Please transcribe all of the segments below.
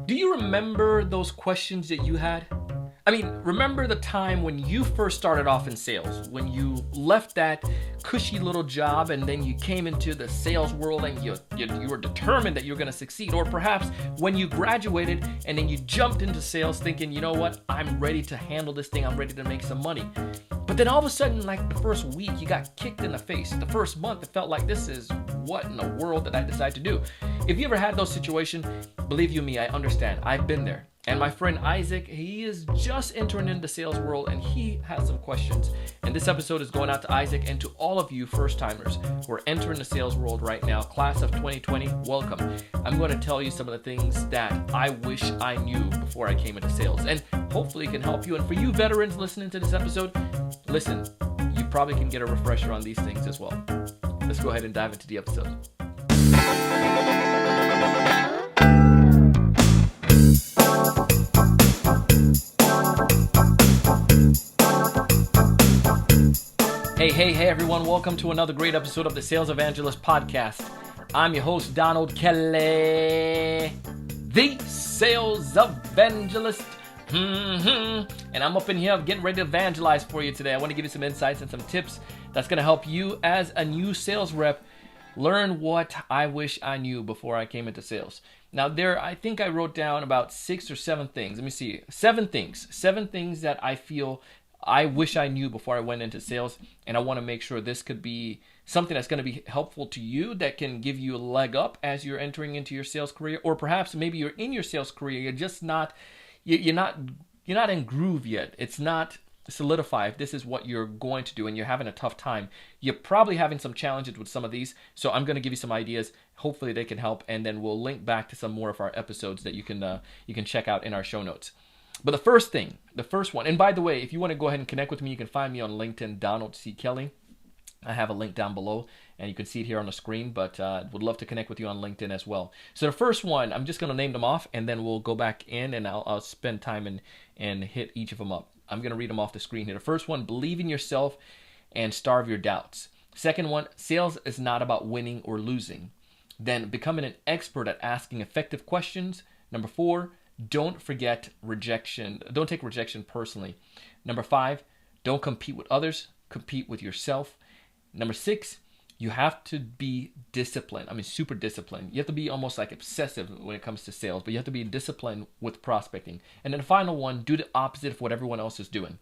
Do you remember those questions that you had? I mean, remember the time when you first started off in sales, when you left that cushy little job and then you came into the sales world and you were determined that you're going to succeed? Or perhaps when you graduated and then you jumped into sales thinking, you know what, I'm ready to handle this thing, I'm ready to make some money. But then all of a sudden, like the first week, you got kicked in the face. The first month, it felt like, this is what in the world did I decide to do? If you ever had those situations, believe you me, I understand. I've been there. And my friend Isaac, he is just entering into the sales world and he has some questions. And this episode is going out to Isaac and to all of you first timers who are entering the sales world right now. Class of 2020, welcome. I'm going to tell you some of the things that I wish I knew before I came into sales, and hopefully it can help you. And for you veterans listening to this episode, listen, you probably can get a refresher on these things as well. Let's go ahead and dive into the episode. Hey everyone, welcome to another great episode of the Sales Evangelist podcast. I'm your host, Donald Kelly, the Sales Evangelist. And I'm up in here getting ready to evangelize for you today. I want to give you some insights and some tips that's going to help you as a new sales rep learn what I wish I knew before I came into sales. Now I think I wrote down about 6 or 7 things. Let me see. 7 things that I feel I wish I knew before I went into sales, and I want to make sure this could be something that's going to be helpful to you, that can give you a leg up as you're entering into your sales career, or perhaps maybe you're in your sales career, you're just not in groove yet. It's not solidified. If this is what you're going to do and you're having a tough time, you're probably having some challenges with some of these. So I'm going to give you some ideas. Hopefully they can help, and then we'll link back to some more of our episodes that you can check out in our show notes. But the first one, and by the way, if you want to go ahead and connect with me, you can find me on LinkedIn, Donald C. Kelly. I have a link down below, and you can see it here on the screen, but would love to connect with you on LinkedIn as well. So the first one, I'm just going to name them off, and then we'll go back in, and I'll spend time and hit each of them up. I'm going to read them off the screen here. The first one, believe in yourself and starve your doubts. Second one, sales is not about winning or losing. Then becoming an expert at asking effective questions. Number 4, don't forget rejection. Don't take rejection personally. Number 5, don't compete with others. Compete with yourself. Number 6, you have to be disciplined. I mean, super disciplined. You have to be almost like obsessive when it comes to sales, but you have to be disciplined with prospecting. And then the final one, do the opposite of what everyone else is doing.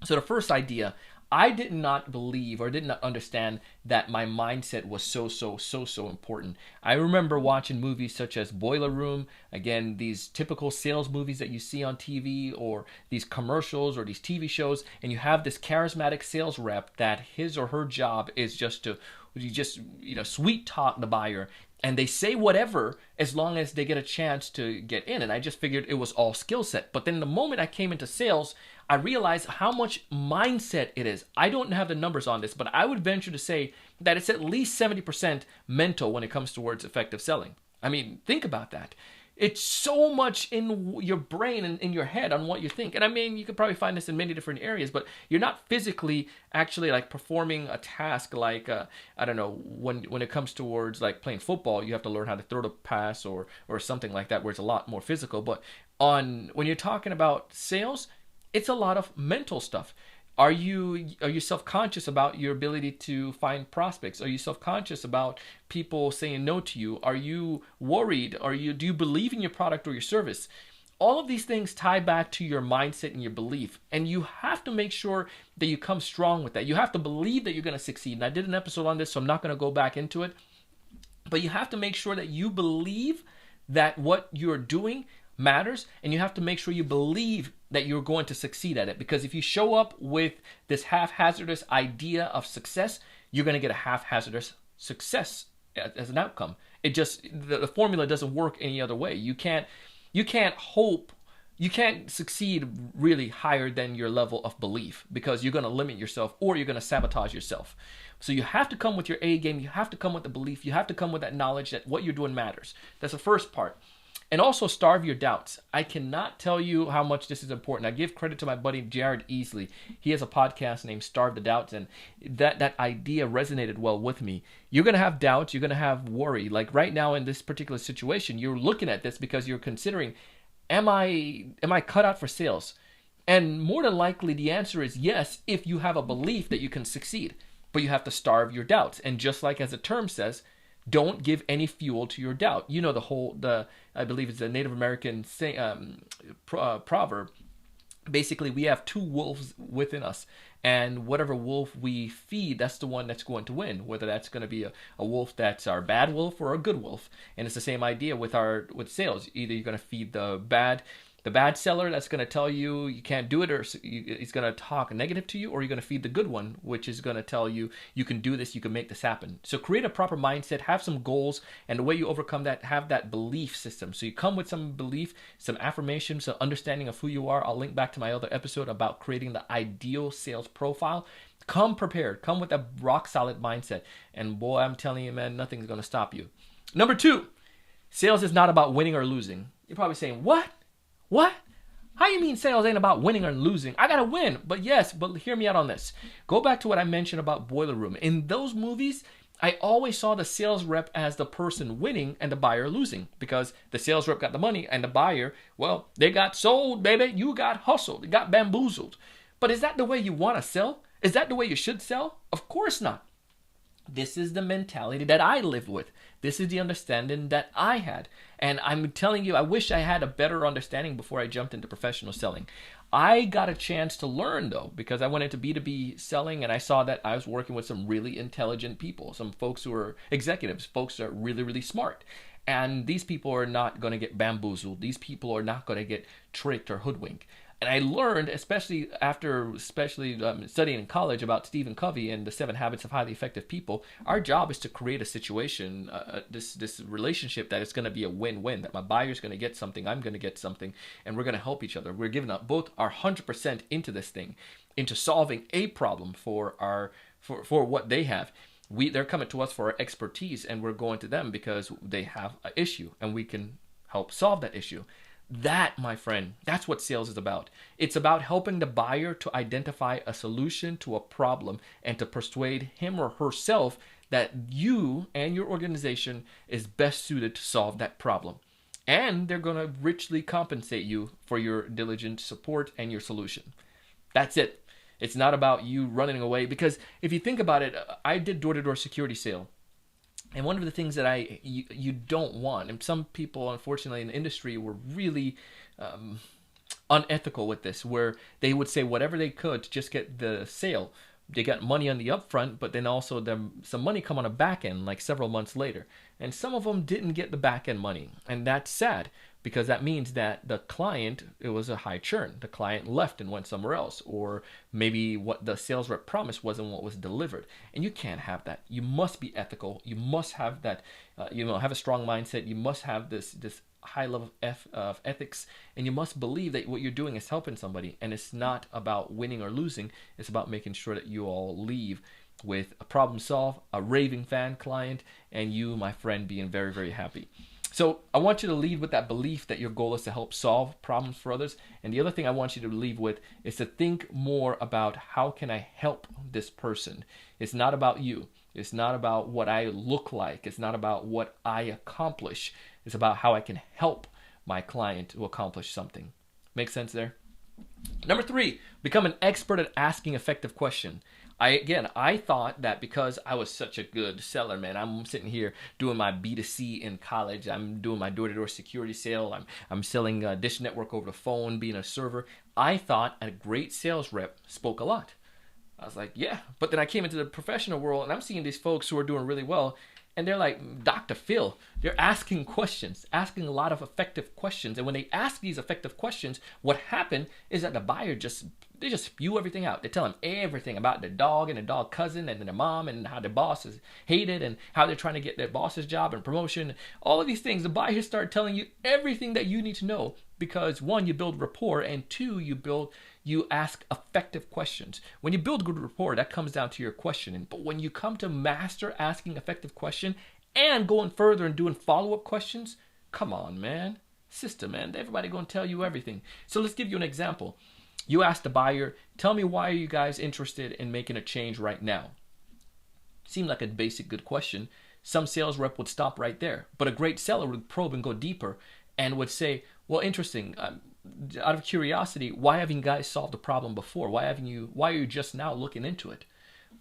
So the first idea, I did not believe or did not understand that my mindset was so important. I remember watching movies such as Boiler Room, again, these typical sales movies that you see on TV, or these commercials or these TV shows, and you have this charismatic sales rep that his or her job is just to sweet talk the buyer, and they say whatever as long as they get a chance to get in. And I just figured it was all skill set. But then the moment I came into sales, I realized how much mindset it is. I don't have the numbers on this, but I would venture to say that it's at least 70% mental when it comes towards effective selling. I mean, think about that. It's so much in your brain and in your head on what you think. And I mean, you could probably find this in many different areas, but you're not physically actually like performing a task like, I don't know, when it comes towards like playing football, you have to learn how to throw the pass or something like that, where it's a lot more physical. But when you're talking about sales, it's a lot of mental stuff. Are you self-conscious about your ability to find prospects? Are you self-conscious about people saying no to you? Are you worried? Do you believe in your product or your service? All of these things tie back to your mindset and your belief. And you have to make sure that you come strong with that. You have to believe that you're going to succeed. And I did an episode on this, so I'm not going to go back into it. But you have to make sure that you believe that what you're doing matters, and you have to make sure you believe that you're going to succeed at it. Because if you show up with this half-hazardous idea of success, you're going to get a half-hazardous success as an outcome. It just, the formula doesn't work any other way. You can't succeed really higher than your level of belief, because you're going to limit yourself or you're going to sabotage yourself. So you have to come with your A game. You have to come with the belief. You have to come with that knowledge that what you're doing matters. That's the first part. And also starve your doubts. I cannot tell you how much this is important. I give credit to my buddy Jared Easley. He has a podcast named Starve the Doubts, and that idea resonated well with me. You're going to have doubts. You're going to have worry. Like right now in this particular situation, you're looking at this because you're considering, am I cut out for sales? And more than likely, the answer is yes, if you have a belief that you can succeed. But you have to starve your doubts. And just like as the term says, don't give any fuel to your doubt. You know I believe it's a Native American proverb. Basically, we have two wolves within us, and whatever wolf we feed, that's the one that's going to win. Whether that's going to be a wolf that's our bad wolf or a good wolf. And it's the same idea with sales. Either you're going to feed the bad seller that's going to tell you you can't do it, or he's going to talk negative to you, or you're going to feed the good one, which is going to tell you you can do this, you can make this happen. So create a proper mindset, have some goals, and the way you overcome that, have that belief system. So you come with some belief, some affirmation, some understanding of who you are. I'll link back to my other episode about creating the ideal sales profile. Come prepared, come with a rock solid mindset, and boy, I'm telling you, man, nothing's going to stop you. Number 2, sales is not about winning or losing. You're probably saying, what? How you mean sales ain't about winning or losing? I gotta win. But yes, but hear me out on this. Go back to what I mentioned about Boiler Room. In those movies, I always saw the sales rep as the person winning and the buyer losing, because the sales rep got the money and the buyer, well, they got sold, baby. You got hustled. You got bamboozled. But is that the way you want to sell? Is that the way you should sell? Of course not. This is the mentality that I lived with. This is the understanding that I had. And I'm telling you, I wish I had a better understanding before I jumped into professional selling. I got a chance to learn, though, because I went into B2B selling, and I saw that I was working with some really intelligent people, some folks who are executives, folks that are really, really smart. And these people are not going to get bamboozled. These people are not going to get tricked or hoodwinked. And I learned, especially studying in college about Stephen Covey and the 7 Habits of Highly Effective People, our job is to create a situation, this relationship that is going to be a win-win, that my buyer's going to get something, I'm going to get something, and we're going to help each other. We're giving up both our 100% into this thing, into solving a problem for what they have. They're coming to us for our expertise, and we're going to them because they have an issue, and we can help solve that issue. That, my friend, that's what sales is about. It's about helping the buyer to identify a solution to a problem and to persuade him or herself that you and your organization is best suited to solve that problem. And they're going to richly compensate you for your diligent support and your solution. That's it. It's not about you running away, because if you think about it, I did door-to-door security sale. And one of the things that you don't want, and some people, unfortunately, in the industry were really unethical with this, where they would say whatever they could to just get the sale. They got money on the upfront, but then also some money come on a back end, like several months later. And some of them didn't get the back end money. And that's sad, because that means that the client, it was a high churn. The client left and went somewhere else, or maybe what the sales rep promised wasn't what was delivered. And you can't have that. You must be ethical. You must have that, have a strong mindset. You must have this high level of ethics, and you must believe that what you're doing is helping somebody. And it's not about winning or losing. It's about making sure that you all leave with a problem solved, a raving fan client, and you, my friend, being very, very happy. So I want you to lead with that belief that your goal is to help solve problems for others. And the other thing I want you to leave with is to think more about, how can I help this person? It's not about you. It's not about what I look like. It's not about what I accomplish. It's about how I can help my client to accomplish something. Make sense there? Number 3, become an expert at asking effective questions. I thought that because I was such a good seller, man, I'm sitting here doing my B2C in college. I'm doing my door-to-door security sale. I'm selling Dish Network over the phone, being a server. I thought a great sales rep spoke a lot. I was like, yeah. But then I came into the professional world, and I'm seeing these folks who are doing really well, and they're like Dr. Phil. They're asking questions, asking a lot of effective questions. And when they ask these effective questions, what happened is that the buyer they just spew everything out. They tell them everything about their dog and their dog cousin and their mom, and how their boss is hated, and how they're trying to get their boss's job and promotion. All of these things, the buyer start telling you everything that you need to know, because 1, you build rapport, and 2, you ask effective questions. When you build good rapport, that comes down to your questioning. But when you come to master asking effective questions and going further and doing follow-up questions, come on, man. system, man. Everybody gonna tell you everything. So let's give you an example. You ask the buyer, tell me why are you guys interested in making a change right now? Seemed like a basic good question. Some sales rep would stop right there, but a great seller would probe and go deeper and would say, well, interesting, out of curiosity, why haven't you guys solved the problem before? Why are you just now looking into it?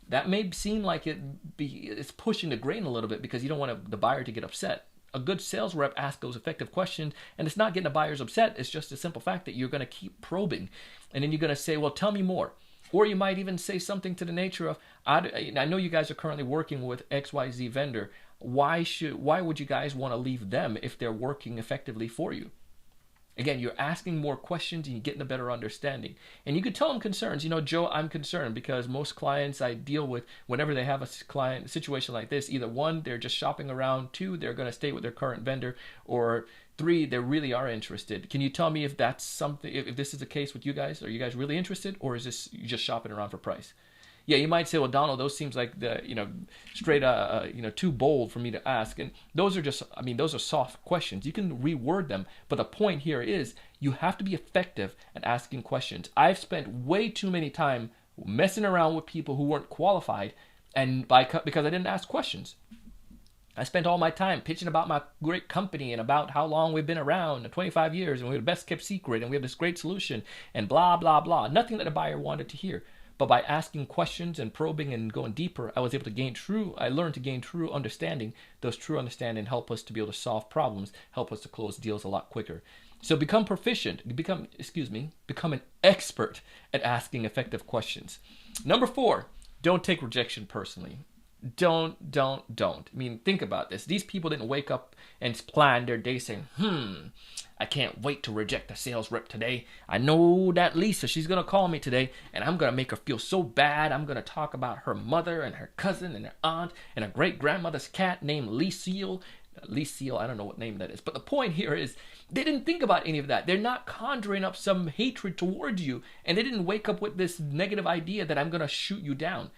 That may seem like it's pushing the grain a little bit because you don't want the buyer to get upset. A good sales rep asks those effective questions, and it's not getting the buyers upset. It's just a simple fact that you're going to keep probing, and then you're going to say, well, tell me more. Or you might even say something to the nature of, I know you guys are currently working with XYZ vendor. Why would you guys want to leave them if they're working effectively for you? Again, you're asking more questions and you're getting a better understanding. And you could tell them concerns. Joe, I'm concerned because most clients I deal with, whenever they have a situation like this, either one, they're just shopping around, two, they're going to stay with their current vendor, or three, they really are interested. Can you tell me if that's something, if this is the case with you guys? Are you guys really interested, or is this you just shopping around for price? Yeah, you might say, well, Donald, those seems like straight, too bold for me to ask. And those are soft questions. You can reword them. But the point here is you have to be effective at asking questions. I've spent way too many time messing around with people who weren't qualified because I didn't ask questions. I spent all my time pitching about my great company and about how long we've been around, 25 years, and we're the best kept secret, and we have this great solution, and blah, blah, blah. Nothing that the buyer wanted to hear. But by asking questions and probing and going deeper, I learned to gain true understanding. Those true understanding help us to be able to solve problems, help us to close deals a lot quicker. So become an expert at asking effective questions. Number 4, don't take rejection personally. Don't. Think about this. These people didn't wake up and plan their day saying, I can't wait to reject a sales rep today. I know that Lisa, she's going to call me today, and I'm going to make her feel so bad. I'm going to talk about her mother and her cousin and her aunt and her great-grandmother's cat named Lucille. Lucille, I don't know what name that is. But the point here is they didn't think about any of that. They're not conjuring up some hatred towards you, and they didn't wake up with this negative idea that I'm going to shoot you down.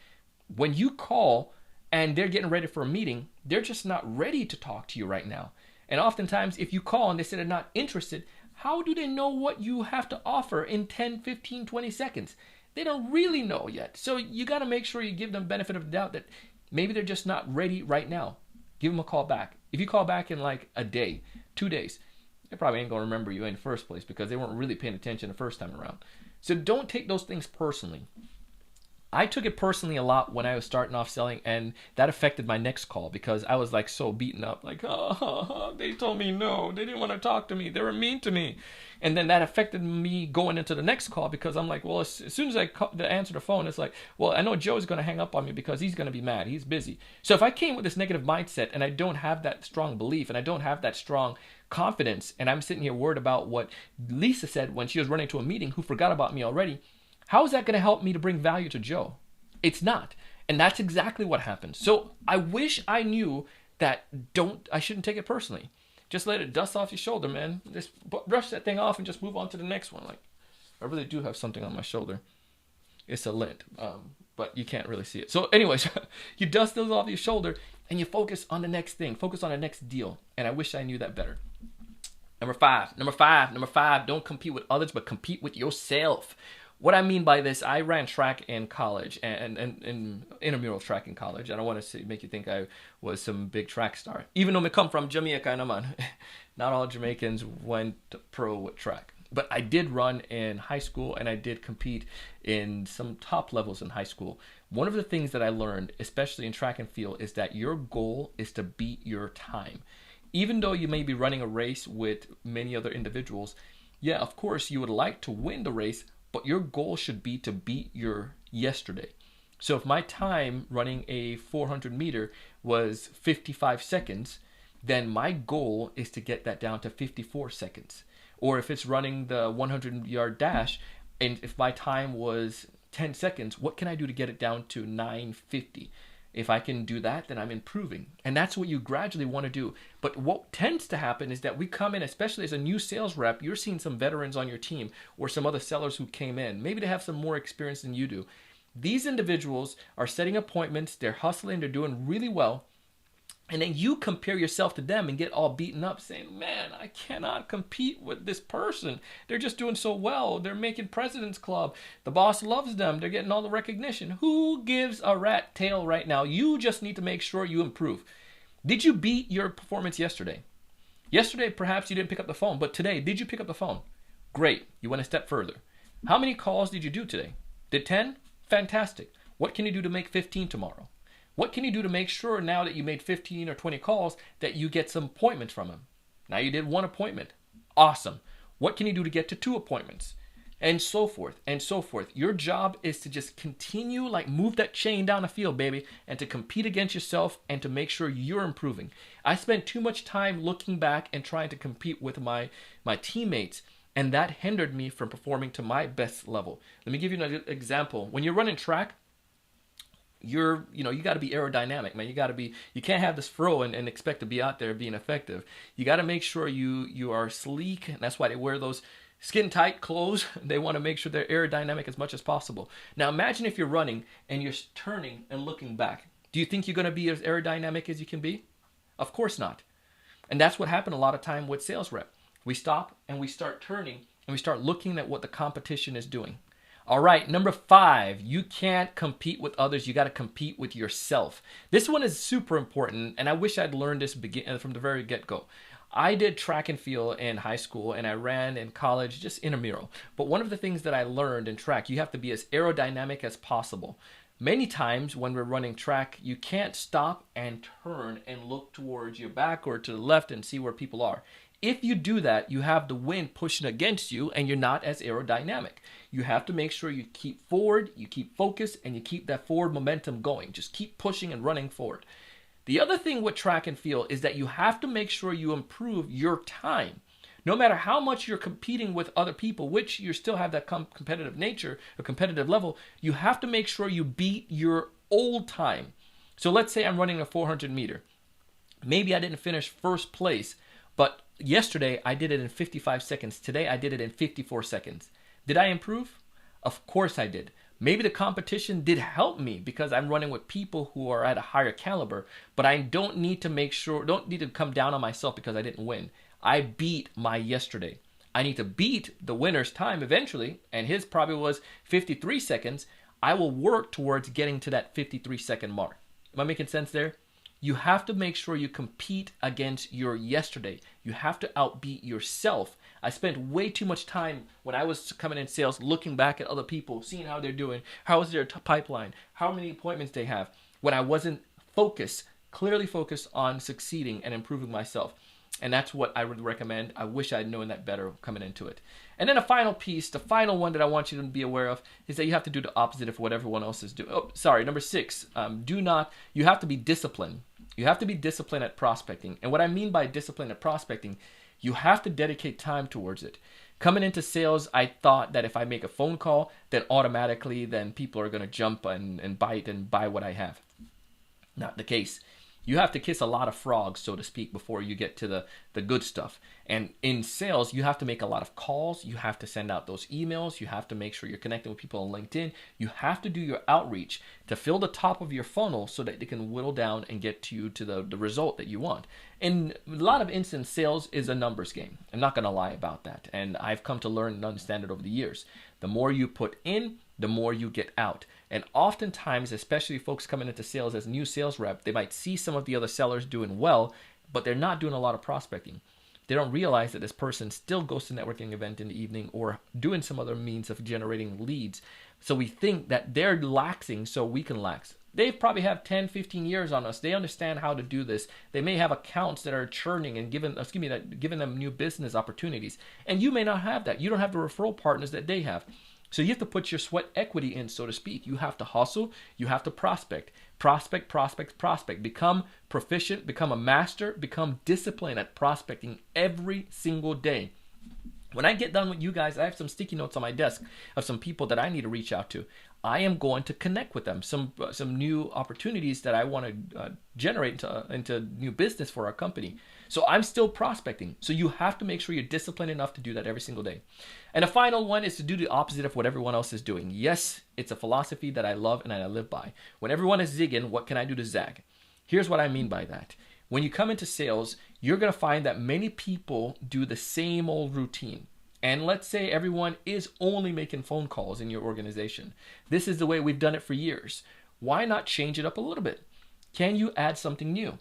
When you call and they're getting ready for a meeting, they're just not ready to talk to you right now. And oftentimes, if you call and they say they're not interested, how do they know what you have to offer in 10, 15, 20 seconds? They don't really know yet. So you got to make sure you give them benefit of the doubt that maybe they're just not ready right now. Give them a call back. If you call back in like a day, 2 days, they probably ain't going to remember you in the first place because they weren't really paying attention the first time around. So don't take those things personally. I took it personally a lot when I was starting off selling, and that affected my next call because I was like so beaten up, like, they told me no, they didn't want to talk to me, they were mean to me. And then that affected me going into the next call because I'm like, well, as soon as I answer the phone, it's like, well, I know Joe's going to hang up on me because he's going to be mad, he's busy. So if I came with this negative mindset and I don't have that strong belief and I don't have that strong confidence, and I'm sitting here worried about what Lisa said when she was running to a meeting who forgot about me already, how is that going to help me to bring value to Joe? It's not. And that's exactly what happened. So I wish I knew that I shouldn't take it personally. Just let it dust off your shoulder, man. Just brush that thing off and just move on to the next one. Like, I really do have something on my shoulder. It's a lint, but you can't really see it. So anyways, you dust those off your shoulder and you focus on the next thing. Focus on the next deal. And I wish I knew that better. Number five, don't compete with others, but compete with yourself. What I mean by this, I ran track in college and intramural track in college. I don't want to make you think I was some big track star. Even though I come from Jamaica, not all Jamaicans went pro with track. But I did run in high school and I did compete in some top levels in high school. One of the things that I learned, especially in track and field, is that your goal is to beat your time. Even though you may be running a race with many other individuals, yeah, of course you would like to win the race, but your goal should be to beat your yesterday. So if my time running a 400 meter was 55 seconds, then my goal is to get that down to 54 seconds. Or if it's running the 100-yard dash, and if my time was 10 seconds, what can I do to get it down to 9:50? If I can do that, then I'm improving. And that's what you gradually want to do. But what tends to happen is that we come in, especially as a new sales rep, you're seeing some veterans on your team or some other sellers who came in. Maybe they have some more experience than you do. These individuals are setting appointments, they're hustling, they're doing really well. And then you compare yourself to them and get all beaten up saying, man, I cannot compete with this person. They're just doing so well. They're making President's Club. The boss loves them. They're getting all the recognition. Who gives a rat tail right now? You just need to make sure you improve. Did you beat your performance yesterday? Yesterday, perhaps you didn't pick up the phone, but today, did you pick up the phone? Great. You went a step further. How many calls did you do today? Did 10? Fantastic. What can you do to make 15 tomorrow? What can you do to make sure now that you made 15 or 20 calls that you get some appointments from them? Now you did 1 appointment. Awesome. What can you do to get to 2 appointments? And so forth and so forth. Your job is to just continue, like move that chain down the field, baby, and to compete against yourself and to make sure you're improving. I spent too much time looking back and trying to compete with my teammates, and that hindered me from performing to my best level. Let me give you an example. When you're running track, you got to be aerodynamic, man. You can't have this fro and expect to be out there being effective. You got to make sure you are sleek, and that's why they wear those skin tight clothes. They want to make sure they're aerodynamic as much as possible. Now imagine if you're running and you're turning and looking back. Do you think you're going to be as aerodynamic as you can be? Of course not. And that's what happened a lot of time with sales rep. We stop and we start turning and we start looking at what the competition is doing. All right, number 5, you can't compete with others. You got to compete with yourself. This one is super important, and I wish I'd learned this from the very get-go. I did track and field in high school, and I ran in college, just intramural. But one of the things that I learned in track, you have to be as aerodynamic as possible. Many times when we're running track, you can't stop and turn and look towards your back or to the left and see where people are. If you do that, you have the wind pushing against you and you're not as aerodynamic. You have to make sure you keep forward, you keep focused, and you keep that forward momentum going. Just keep pushing and running forward. The other thing with track and field is that you have to make sure you improve your time. No matter how much you're competing with other people, which you still have that competitive nature, a competitive level, you have to make sure you beat your old time. So let's say I'm running a 400 meter. Maybe I didn't finish first place, but yesterday I did it in 55 seconds. Today I did it in 54 seconds. Did I improve? Of course I did. Maybe the competition did help me because I'm running with people who are at a higher caliber, but I don't need to come down on myself because I didn't win. I beat my yesterday. I need to beat the winner's time eventually, and his probably was 53 seconds. I will work towards getting to that 53-second mark. Am I making sense there? You have to make sure you compete against your yesterday. You have to outbeat yourself. I spent way too much time when I was coming in sales looking back at other people, seeing how they're doing, how is their pipeline, how many appointments they have, when I wasn't clearly focused on succeeding and improving myself. And that's what I would recommend. I wish I'd known that better coming into it. And then a final piece, the final one that I want you to be aware of is that you have to do the opposite of what everyone else is doing. Oh, sorry, number 6. You have to be disciplined. You have to be disciplined at prospecting. And what I mean by discipline at prospecting, you have to dedicate time towards it. Coming into sales, I thought that if I make a phone call, then automatically then people are going to jump and bite and buy what I have. Not the case. You have to kiss a lot of frogs, so to speak, before you get to the good stuff. And in sales, you have to make a lot of calls. You have to send out those emails. You have to make sure you're connecting with people on LinkedIn. You have to do your outreach to fill the top of your funnel so that they can whittle down and get to you to the result that you want. In a lot of instances, sales is a numbers game. I'm not going to lie about that. And I've come to learn and understand it over the years. The more you put in, the more you get out. And oftentimes, especially folks coming into sales as new sales rep, they might see some of the other sellers doing well, but they're not doing a lot of prospecting. They don't realize that this person still goes to networking event in the evening or doing some other means of generating leads. So we think that they're laxing so we can lax. They probably have 10, 15 years on us. They understand how to do this. They may have accounts that are churning and giving them new business opportunities. And you may not have that. You don't have the referral partners that they have. So you have to put your sweat equity in, so to speak. You have to hustle. You have to prospect. Prospect. Become proficient. Become a master. Become disciplined at prospecting every single day. When I get done with you guys, I have some sticky notes on my desk of some people that I need to reach out to. I am going to connect with them. Some new opportunities that I want to generate into new business for our company. So I'm still prospecting. So you have to make sure you're disciplined enough to do that every single day. And the final one is to do the opposite of what everyone else is doing. Yes, it's a philosophy that I love and I live by. When everyone is zigging, what can I do to zag? Here's what I mean by that. When you come into sales, you're going to find that many people do the same old routine. And let's say everyone is only making phone calls in your organization. This is the way we've done it for years. Why not change it up a little bit? Can you add something new?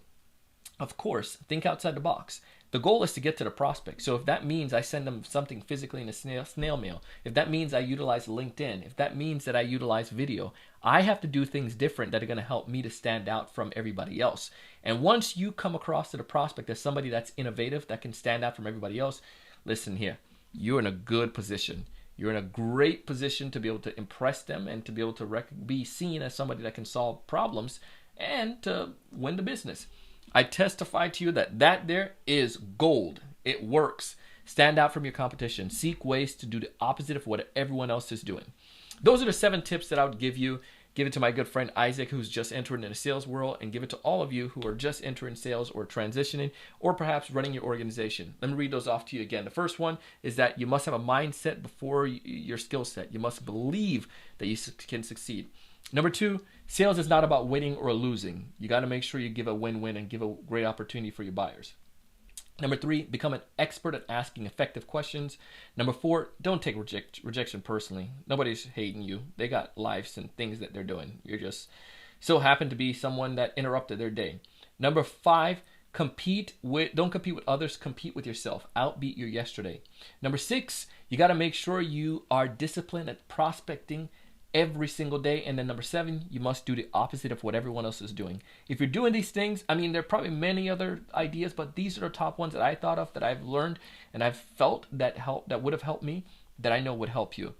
Of course, think outside the box. The goal is to get to the prospect. So if that means I send them something physically in a snail mail, if that means I utilize LinkedIn, if that means that I utilize video, I have to do things different that are going to help me to stand out from everybody else. And once you come across to the prospect as somebody that's innovative, that can stand out from everybody else, listen here, you're in a good position. You're in a great position to be able to impress them and to be able to be seen as somebody that can solve problems and to win the business. I testify to you that there is gold. It works. Stand out from your competition. Seek ways to do the opposite of what everyone else is doing. Those are the 7 tips that I would give you. Give it to my good friend Isaac, who's just entering in the sales world, and give it to all of you who are just entering sales or transitioning or perhaps running your organization. Let me read those off to you again. The first one is that you must have a mindset before your skill set. You must believe that you can succeed. Number 2, sales is not about winning or losing. You got to make sure you give a win-win and give a great opportunity for your buyers. Number 3, become an expert at asking effective questions. Number 4, don't take rejection personally. Nobody's hating you. They got lives and things that they're doing. You're just so happen to be someone that interrupted their day. Number 5, don't compete with others, compete with yourself. Outbeat your yesterday. Number 6, you got to make sure you are disciplined at prospecting every single day. And then number 7, you must do the opposite of what everyone else is doing. If you're doing these things, I mean, there are probably many other ideas, but these are the top ones that I thought of, that I've learned and I've felt that would have helped me, that I know would help you.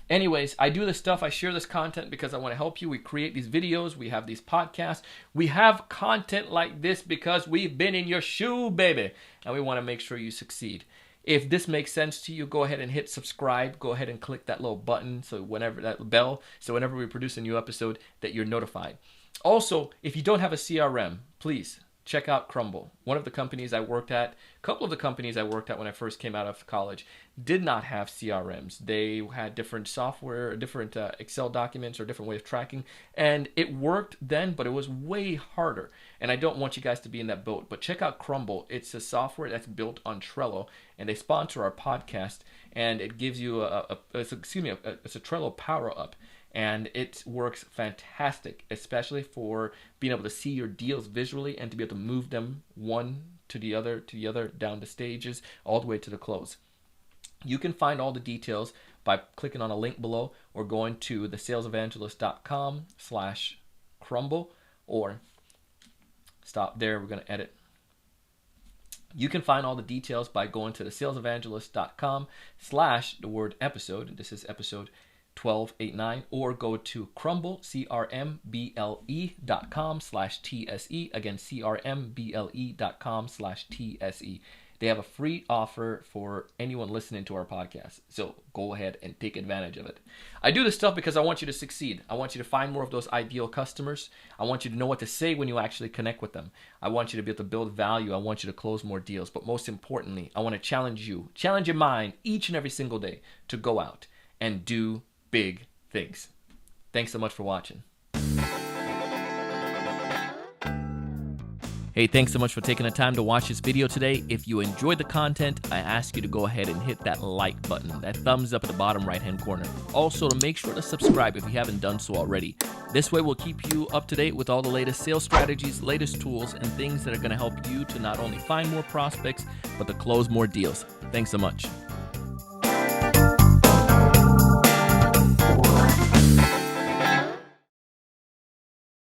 Anyways, I do this stuff. I share this content because I want to help you. We create these videos. We have these podcasts. We have content like this because we've been in your shoe, baby. And we want to make sure you succeed. If this makes sense to you, go ahead and hit subscribe. Go ahead and click that little button, so whenever we produce a new episode, that you're notified. Also, if you don't have a CRM, please check out Crumble. One of the companies I worked at, a couple of the companies I worked at when I first came out of college did not have CRMs. They had different software, different Excel documents, or different way of tracking. And it worked then, but it was way harder. And I don't want you guys to be in that boat. But check out Crumble. It's a software that's built on Trello. And they sponsor our podcast. And it gives you it's a Trello power up. And it works fantastic, especially for being able to see your deals visually and to be able to move them one to the other, down the stages, all the way to the close. You can find all the details by clicking on a link below or going to thesalesevangelist.com/crumble, or stop there, we're going to edit. You can find all the details by going to thesalesevangelist.com/episode. This is episode 1289, or go to crumble.com/TSE. Again, crumble.com/TSE. They have a free offer for anyone listening to our podcast. So go ahead and take advantage of it. I do this stuff because I want you to succeed. I want you to find more of those ideal customers. I want you to know what to say when you actually connect with them. I want you to be able to build value. I want you to close more deals. But most importantly, I want to challenge your mind each and every single day to go out and do big things. Thanks so much for watching. Hey, thanks so much for taking the time to watch this video today. If you enjoyed the content, I ask you to go ahead and hit that like button, that thumbs up at the bottom right-hand corner. Also, to make sure to subscribe if you haven't done so already. This way, we'll keep you up to date with all the latest sales strategies, latest tools, and things that are going to help you to not only find more prospects, but to close more deals. Thanks so much.